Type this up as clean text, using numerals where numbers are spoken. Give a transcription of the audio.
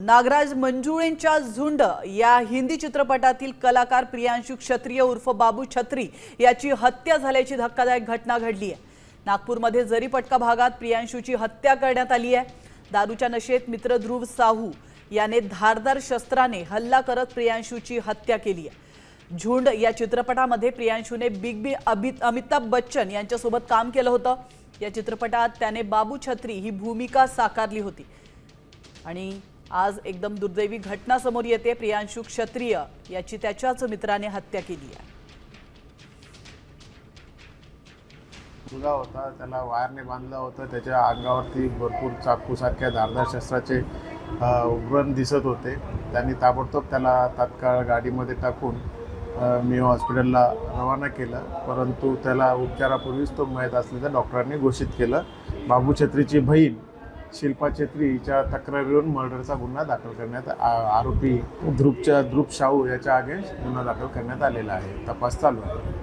नागराज मंजुळेंच्या झुंड या हिंदी चित्रपटातील कलाकार प्रियांशु क्षत्रिय उर्फ बाबू छत्री याची हत्या झाल्याची धक्कादायक घटना घडली आहे। नागपूरमध्ये जरीपटका भागात प्रियांशुची हत्या करण्यात आली आहे। दारूच्या नशेत मित्र ध्रुव साहू याने धारदार शस्त्राने हल्ला करत प्रियांशुची हत्या केली आहे। झुंड या चित्रपटामध्ये प्रियांशुने बिग बी अमिताभ बच्चन यांच्यासोबत काम केलं होतं। या चित्रपटात त्याने बाबू छत्री ही भूमिका साकारली होती आणि आज एकदम दुर्दैवी घटना समोर येते। प्रियांशु क्षत्रिय याची त्याच्याच मित्राने हत्या केली आहे। मुलगा होता, त्याला वायरने बांधलं होतं, त्याच्या अंगावरती भरपूर चाकूसारख्या धारदार शस्त्राचे व्रण दिसत होते। त्यांनी ताबडतोब त्याला तात्काळ गाडीमध्ये टाकून मी हॉस्पिटलला रवाना केलं, परंतु त्याला उपचारापूर्वीच तो मयत असल्याचं डॉक्टरांनी घोषित केलं। बाबू छत्रीची बहीण शिल्पा छत्री हिच्या तक्रारीवरून मर्डरचा गुन्हा दाखल करण्यात आरोपी ध्रुव साहू याच्या अगेन्स्ट गुन्हा दाखल करण्यात आलेला आहे। तपास चालू आहे।